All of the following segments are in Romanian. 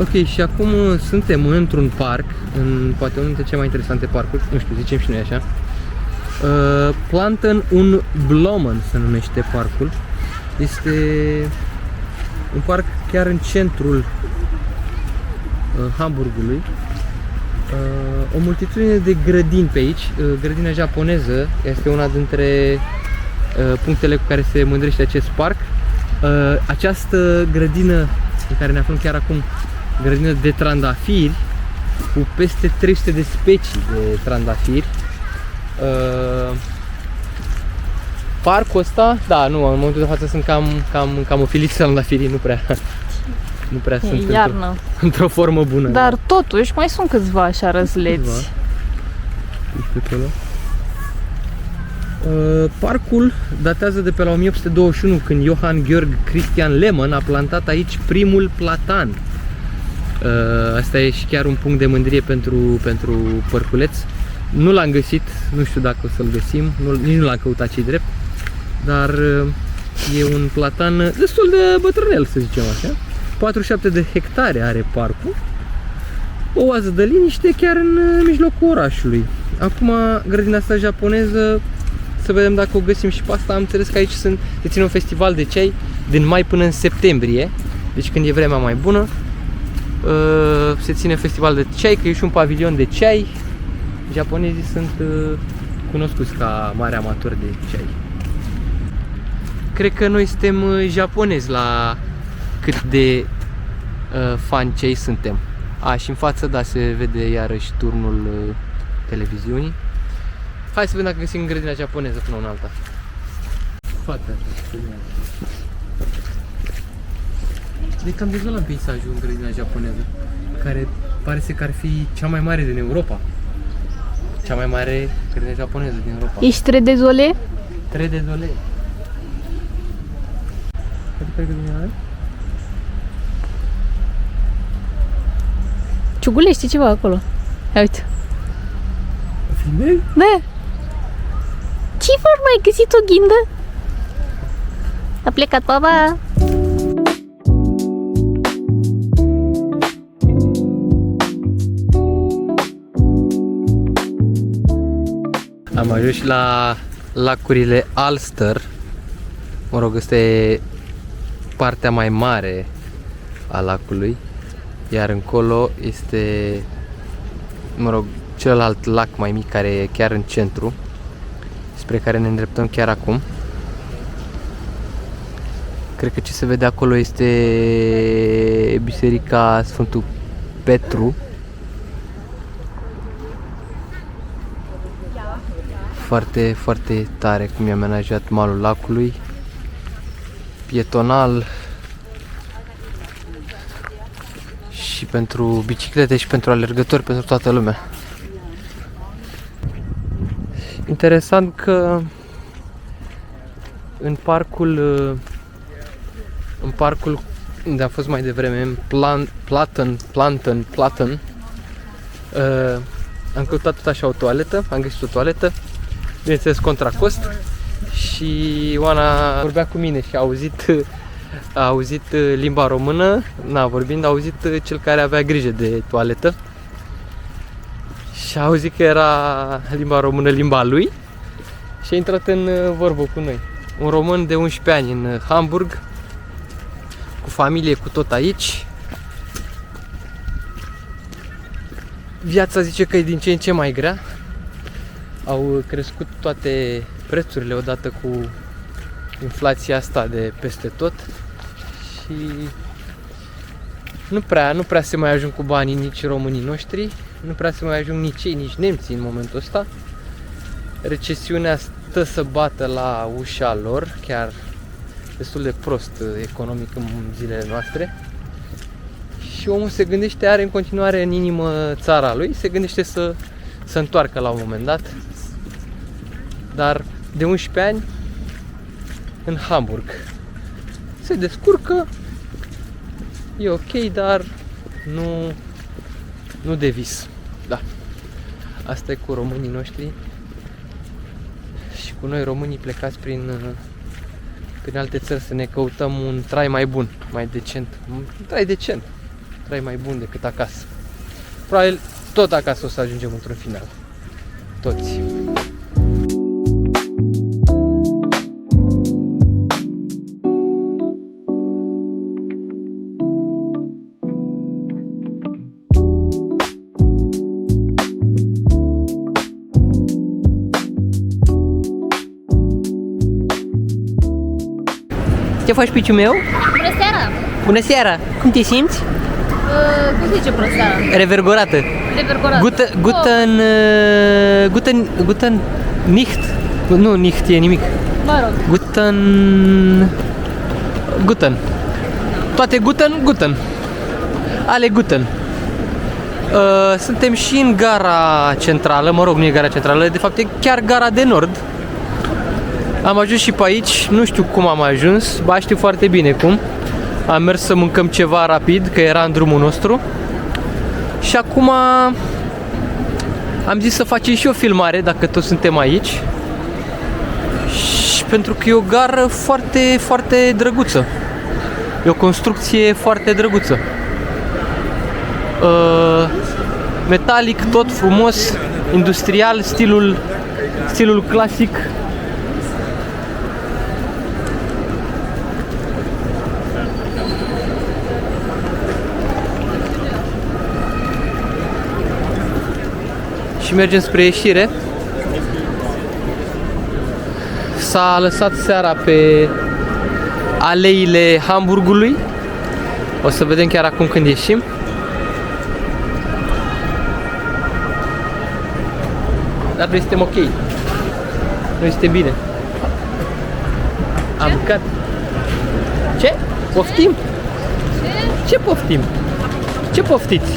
Ok, și acum suntem într-un parc, în poate unul dintre cele mai interesante parcuri, nu știu, zicem și noi așa. Planten und Blumen se numește parcul. Este un parc chiar în centrul Hamburgului. O multitudine de grădini pe aici. Grădina japoneză este una dintre punctele cu care se mândrește acest parc. Această grădină în care ne aflăm chiar acum, grădină de trandafiri cu peste 300 de specii de trandafiri. Parcul ăsta, da, nu, în momentul de față sunt cam ofiliți trandafirii, nu prea sunt într-o formă bună. Dar totuși mai sunt câțiva așa răzleți. Parcul datează de pe la 1821, când Johann Georg Christian Lehmann a plantat aici primul platan. Asta e și chiar un punct de mândrie pentru părculeț. Nu l-am găsit, nu știu dacă o să-l găsim, nici nu l-am căutat ce drept, dar e un platan destul de bătrânel, să zicem așa. 47 de hectare are parcul, o oază de liniște chiar în mijlocul orașului. Acum, grădina asta japoneză, să vedem dacă o găsim și pe asta. Am înțeles că aici se ține un festival de ceai din mai până în septembrie, deci când e vremea mai bună, se ține festival de ceai, că e și un pavilion de ceai. Japonezii sunt cunoscuți ca mari amatori de ceai. Cred că noi suntem japonezi la cât de fan ceai suntem. Și în față, da, se vede iarăși turnul televiziunii. Hai să vedem dacă găsim grădina japoneză până în alta. Fata. Deci cam dezolat peisajul în grădina japoneză, care pare că ar fi cea mai mare din Europa. Cea mai mare grădină japoneză din Europa. Ești très désolé? Très désolé. Ciugulește ceva acolo. Ia uite. Filmezi? Da. Ce vor mai găsit o ghindă? A plecat baba. Am ajuns la lacurile Alster. Mă rog, asta e partea mai mare a lacului, iar încolo este, mă rog, celălalt lac mai mic care e chiar în centru, spre care ne îndreptăm chiar acum. Cred că ce se vede acolo este biserica Sfântul Petru. Foarte, foarte tare cum i-a amenajat malul lacului, pietonal și pentru biciclete și pentru alergători, pentru toată lumea. Interesant că în parcul unde am fost mai devreme, în Planten, am căutat tot așa o toaletă, am găsit o toaletă, bineînțeles contra cost, și Oana vorbea cu mine și a auzit limba română, vorbind, a auzit cel care avea grijă de toaletă și a auzit că era limba română limba lui și a intrat în vorbă cu noi. Un român de 11 ani în Hamburg, cu familie, cu tot aici. Viața, zice că e din ce în ce mai grea. Au crescut toate prețurile odată cu inflația asta de peste tot și nu prea se mai ajung cu banii nici românii noștri, nu prea se mai ajung nici ei, nici nemții în momentul ăsta. Recesiunea stă să bată la ușa lor, chiar destul de prost economic în zilele noastre. Și omul se gândește, are în continuare în inimă țara lui, se gândește să întoarcă la un moment dat. Dar de 11 ani în Hamburg se descurcă, e ok, dar nu de vis. Da. Asta e cu românii noștri și cu noi românii plecați prin prin alte țări să ne căutăm un trai mai bun, mai decent. Un trai decent. trai mai bun decât acasă. Probabil tot acasă o să ajungem într-un final. Toți. Ce faci, piciul meu? Bună seara! Bună seara! Cum te simți? Cum se zice bună seara? Revergorată. Revergorată. Guten nicht. Nu, nicht e nimic. Mă rog. Guten. Toate guten. Ale guten. Suntem și în gara centrală, mă rog, nu e gara centrală, de fapt e chiar gara de nord. Am ajuns și pe aici, nu știu cum am ajuns, ba știu foarte bine cum. Am mers să mâncăm ceva rapid, că era în drumul nostru. Și acum am zis să facem și o filmare, dacă toți suntem aici. Și pentru că e o gară foarte, foarte drăguță. E o construcție foarte drăguță. Metalic, tot frumos, industrial, stilul clasic. Și mergem spre ieșire. S-a lăsat seara pe aleile Hamburgului. O să vedem chiar acum când ieșim. Dar noi suntem ok. Noi suntem bine. Am mâncat. Ce? Poftim? Ce poftim? Ce poftiți?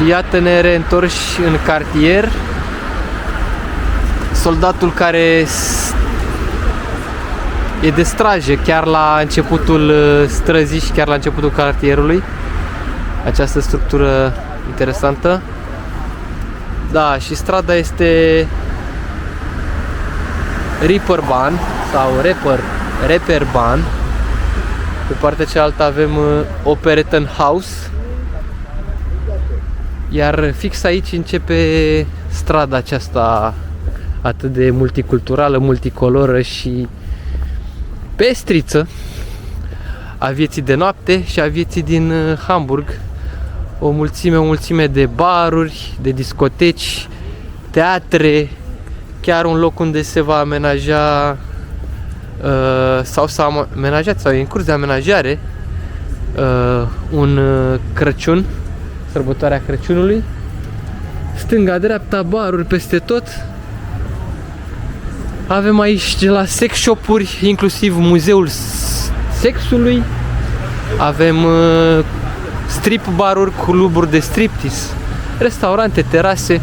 Și iată-ne reîntorși în cartier. Soldatul care e de strajă chiar la începutul străzii și chiar la începutul cartierului. Această structură interesantă. Da, și strada este Reeperbahn sau Reeperbahn. Pe partea cealaltă avem Operettenhaus. Iar fix aici începe strada aceasta atât de multiculturală, multicoloră și pestriță a vieții de noapte și a vieții din Hamburg. O mulțime de baruri, de discoteci, teatre, chiar un loc unde se va amenaja sau s-a amenajat sau e în curs de amenajare un Crăciun, sărbătoarea Crăciunului. Stânga, dreapta, baruri peste tot. Avem aici de la sex shop-uri, inclusiv muzeul sexului. Avem strip baruri, cluburi de striptease, restaurante, terase.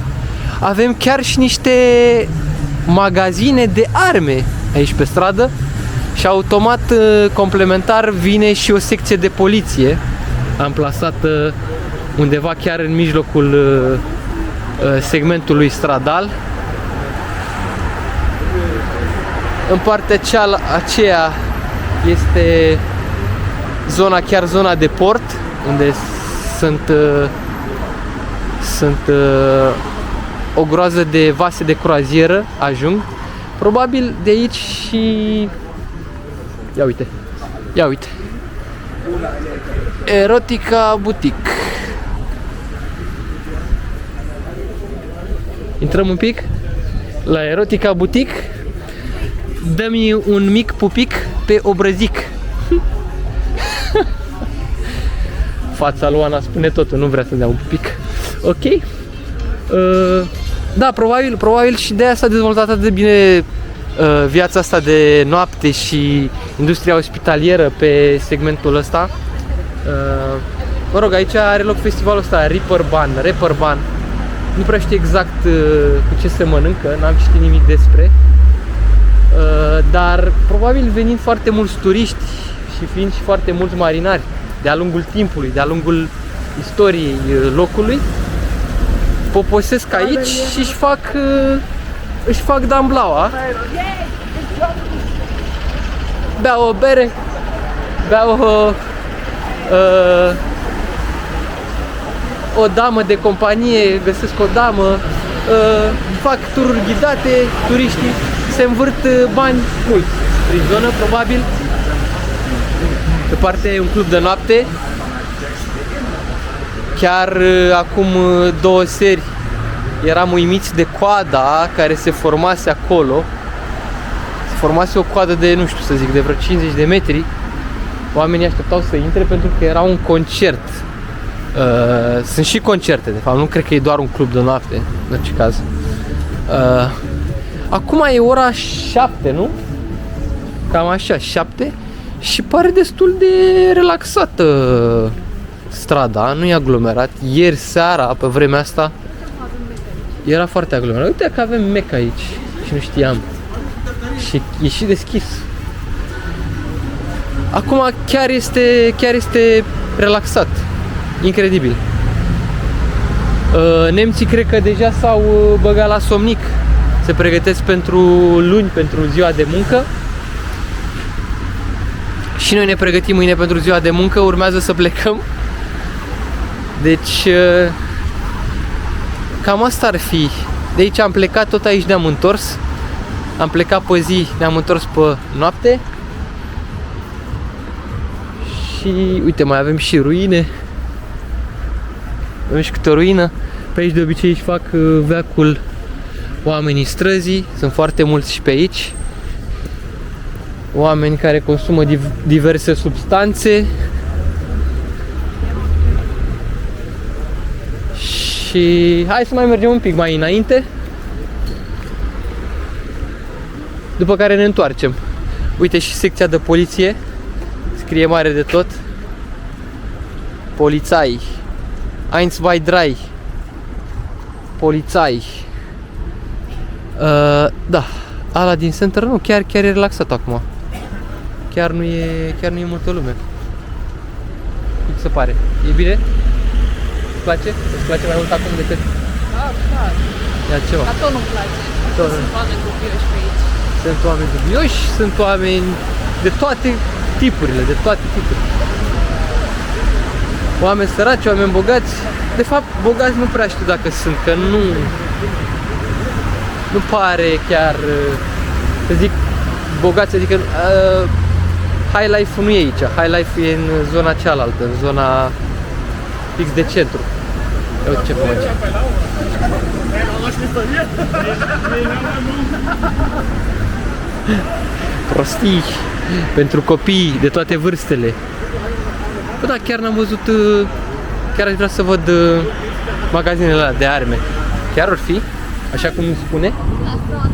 Avem chiar și niște magazine de arme aici pe stradă. Și automat, complementar, vine și o secție de poliție amplasată undeva chiar în mijlocul segmentului stradal. În partea aceea este chiar zona de port, unde sunt o groază de vase de croazieră ajung. Probabil de aici și... Ia uite. Erotica Boutique. Intrăm un pic la Erotica Boutique. Dă-mi un mic pupic pe obrăzic. Fața lui Ana spune totul, nu vrea să dea un pupic. Ok. Da, probabil și de aia s-a dezvoltat atât de bine viața asta de noapte și industria ospitalieră pe segmentul ăsta. Mă rog, aici are loc festivalul ăsta, Rapper Ban. Nu prea știu exact cu ce se mănâncă, n-am citit nimic despre. Dar probabil venind foarte mulți turiști și fiind și foarte mulți marinari de-a lungul timpului, de-a lungul istoriei locului, poposesc aici și își fac damblaua. Beau o bere, beau o damă de companie, găsesc o damă, fac tururi ghidate, turiștii se învârt bani mulți prin zonă, probabil. Pe parte e un club de noapte. Chiar acum 2 seri eram uimiți de coada care se formase acolo. Se formase o coadă de, nu știu să zic, de vreo 50 de metri. Oamenii așteptau să intre pentru că era un concert. Sunt și concerte, de fapt, nu cred că e doar un club de noapte, în orice caz. Acum e ora 7, nu? Cam așa, 7. Și pare destul de relaxată strada, nu e aglomerat. Ieri seara, pe vremea asta, era foarte aglomerat. Uite că avem Mec aici și nu știam. Și e și deschis. Acum chiar este relaxat. Incredibil. Nemții cred că deja s-au băgat la somnic. Se pregătesc pentru luni, pentru ziua de muncă. Și noi ne pregătim mâine pentru ziua de muncă. Urmează să plecăm. Deci cam asta ar fi. De aici am plecat, tot aici ne-am întors. Am plecat pe zi, ne-am întors pe noapte. Și uite, mai avem și ruine. Avem și câte o ruină. Pe aici de obicei își fac veacul oamenii străzii. Sunt foarte mulți și pe aici. Oameni care consumă diverse substanțe. Și hai să mai mergem un pic mai înainte. După care ne întoarcem. Uite și secția de poliție. Scrie mare de tot. Polițai. 1, 2, 3. Polițai. Da. Ala din center nu, chiar e relaxat acum. Chiar nu e multă lume. Cum se pare? E bine? Îți place? Îți place mai mult acum decât? Da, da. Ia ceva. Dar tot nu-mi place. Tot. Sunt oameni dubioși pe aici. Sunt oameni dubioși, sunt oameni de toate tipurile, de toate tipurile. Oameni săraci, oameni bogați. De fapt, bogați nu prea știu dacă sunt, că nu pare chiar, să zic, bogați, adică high life-ul nu e aici, high life e în zona cealaltă, în zona fix de centru. Ia uite ce face. Prostii pentru copii de toate vârstele. Bă, da, chiar n-am văzut, chiar aș vrea să văd magazinele alea de arme. Chiar or fi, așa cum îmi spune. Asta